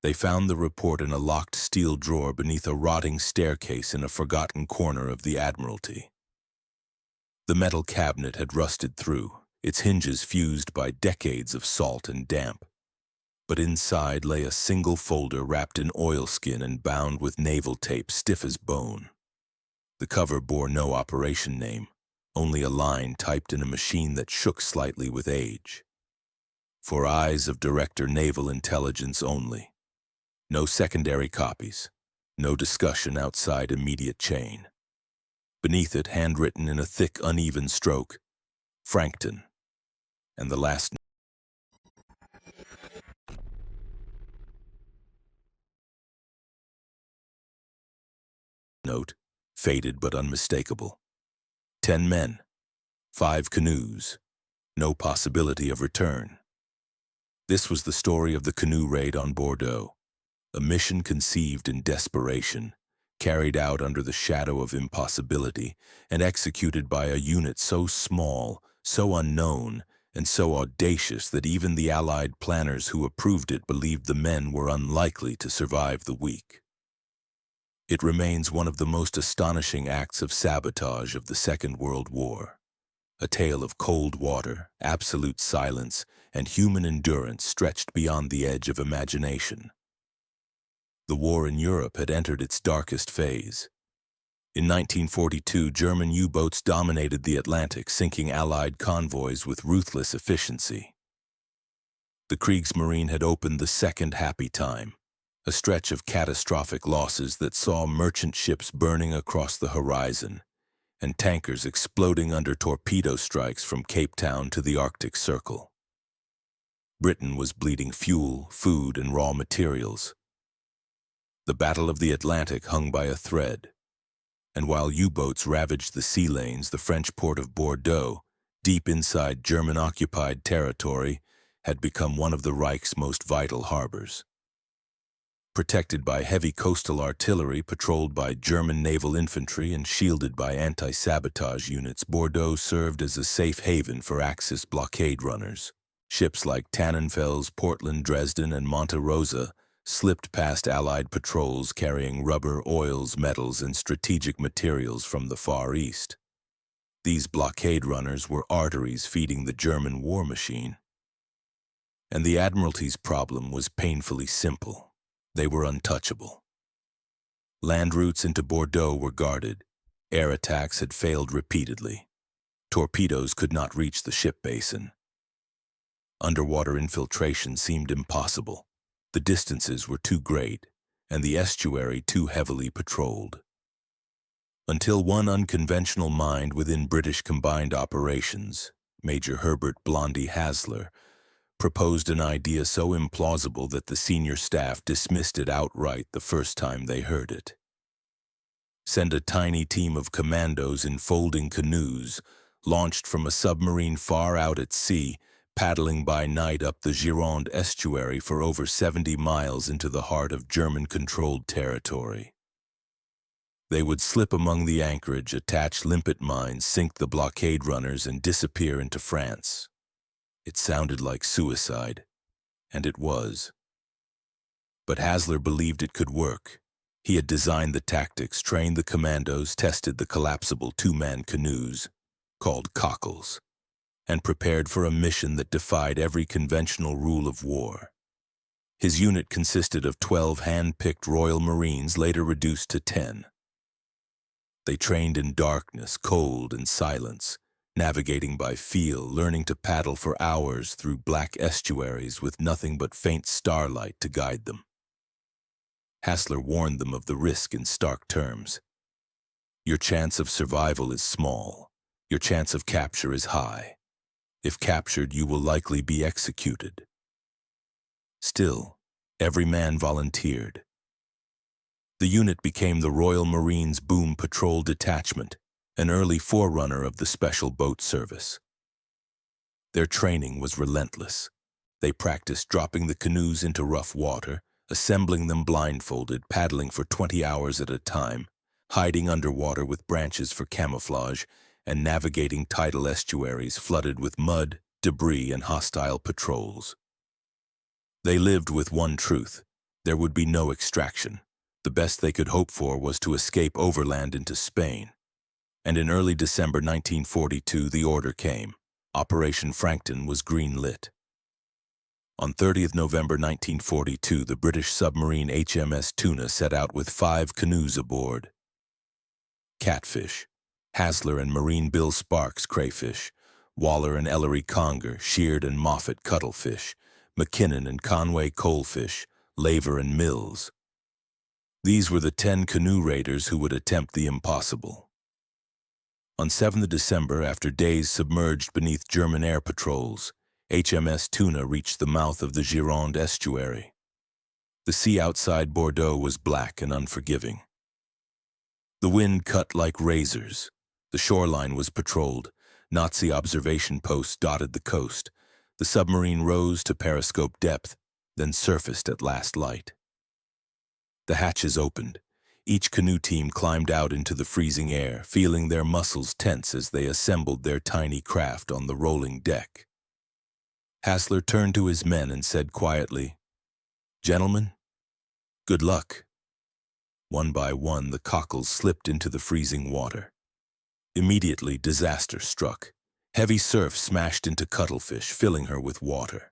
They found the report in a locked steel drawer beneath a rotting staircase in a forgotten corner of the Admiralty. The metal cabinet had rusted through, its hinges fused by decades of salt and damp. But inside lay a single folder wrapped in oilskin and bound with naval tape stiff as bone. The cover bore no operation name, only a line typed in a machine that shook slightly with age. For eyes of Director Naval Intelligence only. No secondary copies, no discussion outside immediate chain. Beneath it, handwritten in a thick, uneven stroke, Frankton, and the last note, faded but unmistakable. 10 men, 5 canoes, no possibility of return. This was the story of the canoe raid on Bordeaux, a mission conceived in desperation, carried out under the shadow of impossibility, and executed by a unit so small, so unknown, and so audacious that even the Allied planners who approved it believed the men were unlikely to survive the week. It remains one of the most astonishing acts of sabotage of the Second World War, a tale of cold water, absolute silence, and human endurance stretched beyond the edge of imagination. The war in Europe had entered its darkest phase. In 1942, German U-boats dominated the Atlantic, sinking Allied convoys with ruthless efficiency. The Kriegsmarine had opened the second happy time, a stretch of catastrophic losses that saw merchant ships burning across the horizon and tankers exploding under torpedo strikes from Cape Town to the Arctic Circle. Britain was bleeding fuel, food, and raw materials. The Battle of the Atlantic hung by a thread, and while U-boats ravaged the sea lanes, the French port of Bordeaux, deep inside German-occupied territory, had become one of the Reich's most vital harbors. Protected by heavy coastal artillery patrolled by German naval infantry and shielded by anti-sabotage units, Bordeaux served as a safe haven for Axis blockade runners. Ships like Tannenfels, Portland, Dresden, and Monte Rosa slipped past Allied patrols carrying rubber, oils, metals, and strategic materials from the Far East. These blockade runners were arteries feeding the German war machine. And the Admiralty's problem was painfully simple. They were untouchable. Land routes into Bordeaux were guarded. Air attacks had failed repeatedly. Torpedoes could not reach the ship basin. Underwater infiltration seemed impossible. The distances were too great, and the estuary too heavily patrolled. Until one unconventional mind within British Combined Operations, Major Herbert Blondie Hasler, proposed an idea so implausible that the senior staff dismissed it outright the first time they heard it. Send a tiny team of commandos in folding canoes, launched from a submarine far out at sea, paddling by night up the Gironde estuary for over 70 miles into the heart of German-controlled territory. They would slip among the anchorage, attach limpet mines, sink the blockade runners, and disappear into France. It sounded like suicide, and it was. But Hasler believed it could work. He had designed the tactics, trained the commandos, tested the collapsible 2-man canoes, called cockles, and prepared for a mission that defied every conventional rule of war. His unit consisted of 12 hand-picked Royal Marines, later reduced to 10. They trained in darkness, cold, and silence, navigating by feel, learning to paddle for hours through black estuaries with nothing but faint starlight to guide them. Hasler warned them of the risk in stark terms. Your chance of survival is small. Your chance of capture is high. If captured, you will likely be executed. Still, every man volunteered. The unit became the Royal Marines Boom Patrol Detachment, an early forerunner of the Special Boat Service. Their training was relentless. They practiced dropping the canoes into rough water, assembling them blindfolded, paddling for 20 hours at a time, hiding underwater with branches for camouflage, and navigating tidal estuaries flooded with mud, debris, and hostile patrols. They lived with one truth: There would be no extraction. The best they could hope for was to escape overland into Spain. And in early December 1942, the order came. Operation Frankton was green-lit. On 30th November 1942, the British submarine HMS Tuna set out with 5 canoes aboard. Catfish, Hasler and Marine Bill Sparks crayfish, Waller and Ellery conger, Sheard and Moffat cuttlefish, McKinnon and Conway coalfish, Laver and Mills. These were the 10 canoe raiders who would attempt the impossible. On 7th December, after days submerged beneath German air patrols, HMS Tuna reached the mouth of the Gironde estuary. The sea outside Bordeaux was black and unforgiving. The wind cut like razors. The shoreline was patrolled. Nazi observation posts dotted the coast. The submarine rose to periscope depth, then surfaced at last light. The hatches opened. Each canoe team climbed out into the freezing air, feeling their muscles tense as they assembled their tiny craft on the rolling deck. Hasler turned to his men and said quietly, "Gentlemen, good luck." One by one, the cockles slipped into the freezing water. Immediately, disaster struck. Heavy surf smashed into cuttlefish, filling her with water.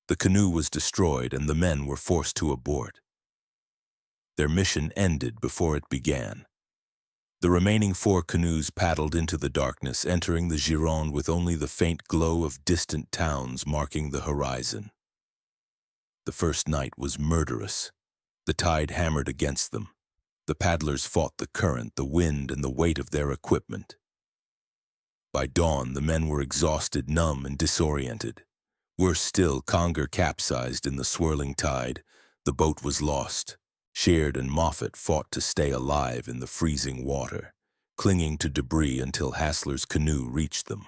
The canoe was destroyed and the men were forced to abort. Their mission ended before it began. The remaining 4 canoes paddled into the darkness, entering the Gironde with only the faint glow of distant towns marking the horizon. The first night was murderous. The tide hammered against them. The paddlers fought the current, the wind, and the weight of their equipment. By dawn, the men were exhausted, numb, and disoriented. Worse still, conger capsized in the swirling tide. The boat was lost. Sheard and Moffat fought to stay alive in the freezing water, clinging to debris until Hasler's canoe reached them.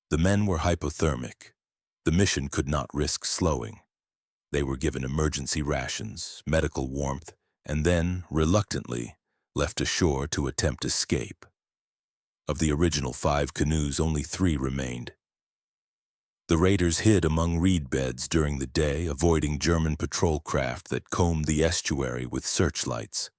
The men were hypothermic. The mission could not risk slowing. They were given emergency rations, medical warmth, and then, reluctantly, left ashore to attempt escape. Of the original 5 canoes, only 3 remained. The raiders hid among reed beds during the day, avoiding German patrol craft that combed the estuary with searchlights.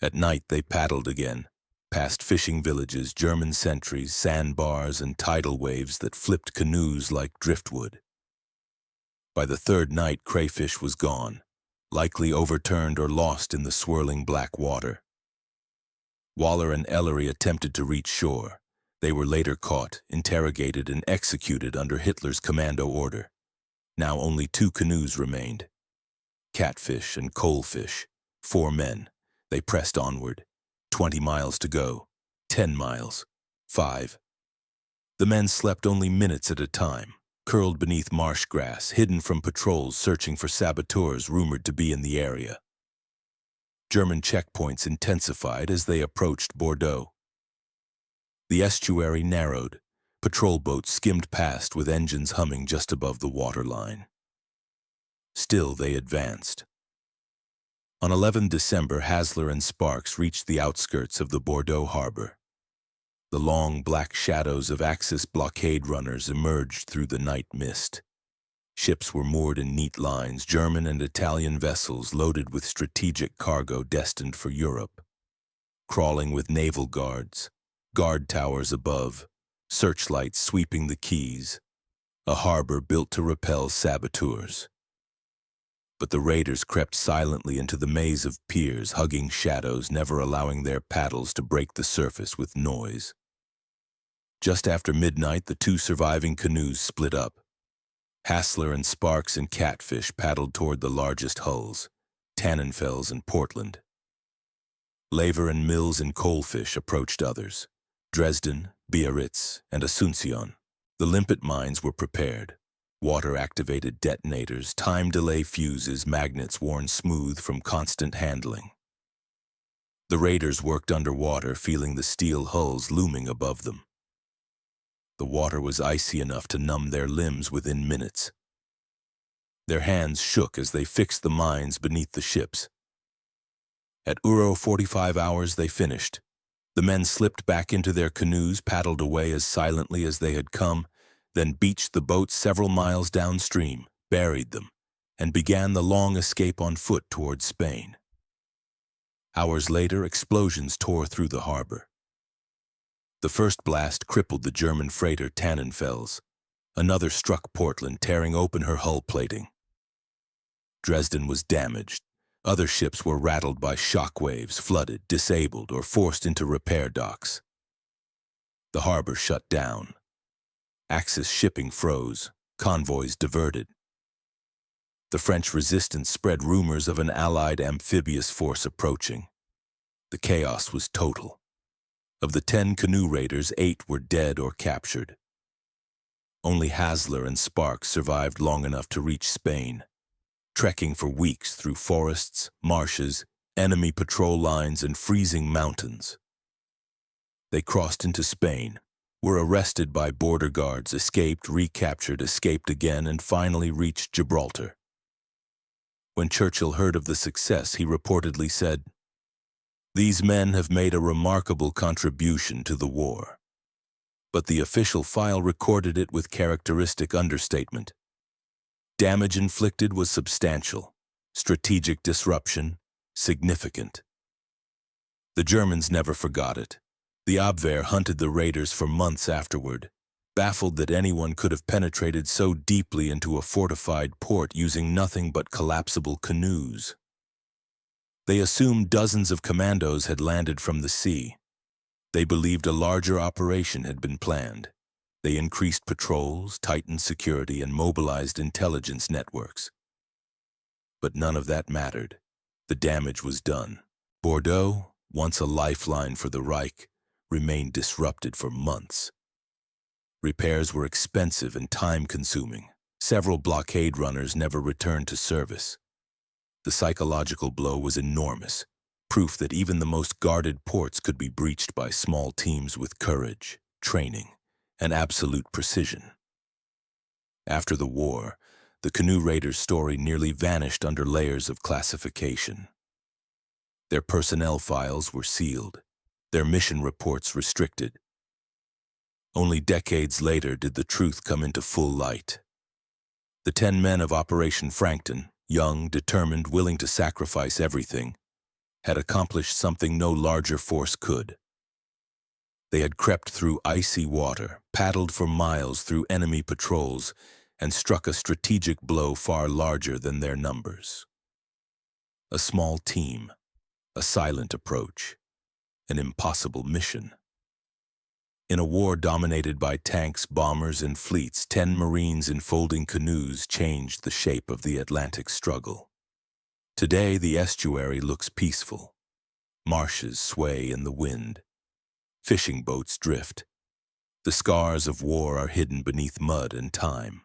At night, they paddled again, past fishing villages, German sentries, sandbars, and tidal waves that flipped canoes like driftwood. By the 3rd night, crayfish was gone, likely overturned or lost in the swirling black water. Waller and Ellery attempted to reach shore. They were later caught, interrogated, and executed under Hitler's commando order. Now only 2 canoes remained. Catfish and coalfish, 4 men. They pressed onward. 20 miles to go. 10 miles. 5. The men slept only minutes at a time, curled beneath marsh grass, hidden from patrols searching for saboteurs rumored to be in the area. German checkpoints intensified as they approached Bordeaux. The estuary narrowed. Patrol boats skimmed past with engines humming just above the waterline. Still, they advanced. On 11 December, Hasler and Sparks reached the outskirts of the Bordeaux harbor. The long, black shadows of Axis blockade runners emerged through the night mist. Ships were moored in neat lines, German and Italian vessels loaded with strategic cargo destined for Europe. Crawling with naval guards, guard towers above, searchlights sweeping the quays, a harbor built to repel saboteurs. But the raiders crept silently into the maze of piers, hugging shadows, never allowing their paddles to break the surface with noise. Just after midnight, the 2 surviving canoes split up. Hasler and Sparks and Catfish paddled toward the largest hulls, Tannenfels and Portland. Laver and Mills and Coalfish approached others. Dresden, Biarritz, and Asuncion. The limpet mines were prepared. Water-activated detonators, time-delay fuses, magnets worn smooth from constant handling. The raiders worked underwater, feeling the steel hulls looming above them. The water was icy enough to numb their limbs within minutes. Their hands shook as they fixed the mines beneath the ships. At Euro 45 hours, they finished. The men slipped back into their canoes, paddled away as silently as they had come, then beached the boats several miles downstream, buried them, and began the long escape on foot towards Spain. Hours later, explosions tore through the harbor. The first blast crippled the German freighter Tannenfels. Another struck Portland, tearing open her hull plating. Dresden was damaged. Other ships were rattled by shock waves, flooded, disabled, or forced into repair docks. The harbor shut down. Axis shipping froze, convoys diverted. The French resistance spread rumors of an Allied amphibious force approaching. The chaos was total. Of the 10 canoe raiders, 8 were dead or captured. Only Hasler and Sparks survived long enough to reach Spain, trekking for weeks through forests, marshes, enemy patrol lines, and freezing mountains. They crossed into Spain, were arrested by border guards, escaped, recaptured, escaped again, and finally reached Gibraltar. When Churchill heard of the success, he reportedly said, "These men have made a remarkable contribution to the war." But the official file recorded it with characteristic understatement. Damage inflicted was substantial, strategic disruption significant. The Germans never forgot it. The Abwehr hunted the raiders for months afterward, baffled that anyone could have penetrated so deeply into a fortified port using nothing but collapsible canoes. They assumed dozens of commandos had landed from the sea. They believed a larger operation had been planned. They increased patrols, tightened security, and mobilized intelligence networks. But none of that mattered. The damage was done. Bordeaux, once a lifeline for the Reich, remained disrupted for months. Repairs were expensive and time-consuming. Several blockade runners never returned to service. The psychological blow was enormous, proof that even the most guarded ports could be breached by small teams with courage, training, and absolute precision. After the war, the canoe raiders' story nearly vanished under layers of classification. Their personnel files were sealed, their mission reports restricted. Only decades later did the truth come into full light. The 10 men of Operation Frankton, young, determined, willing to sacrifice everything, had accomplished something no larger force could. They had crept through icy water, paddled for miles through enemy patrols, and struck a strategic blow far larger than their numbers. A small team, a silent approach, an impossible mission. In a war dominated by tanks, bombers, and fleets, 10 Marines in folding canoes changed the shape of the Atlantic struggle. Today, the estuary looks peaceful. Marshes sway in the wind. Fishing boats drift. The scars of war are hidden beneath mud and time.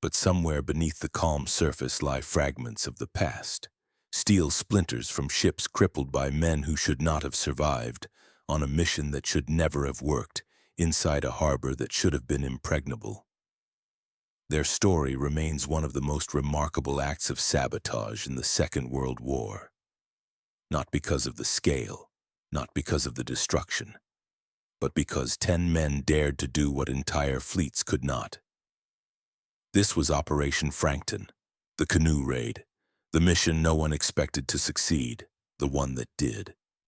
But somewhere beneath the calm surface lie fragments of the past, steel splinters from ships crippled by men who should not have survived, on a mission that should never have worked, inside a harbor that should have been impregnable. Their story remains one of the most remarkable acts of sabotage in the Second World War. Not because of the scale, not because of the destruction, but because 10 men dared to do what entire fleets could not. This was Operation Frankton, the canoe raid, the mission no one expected to succeed, the one that did.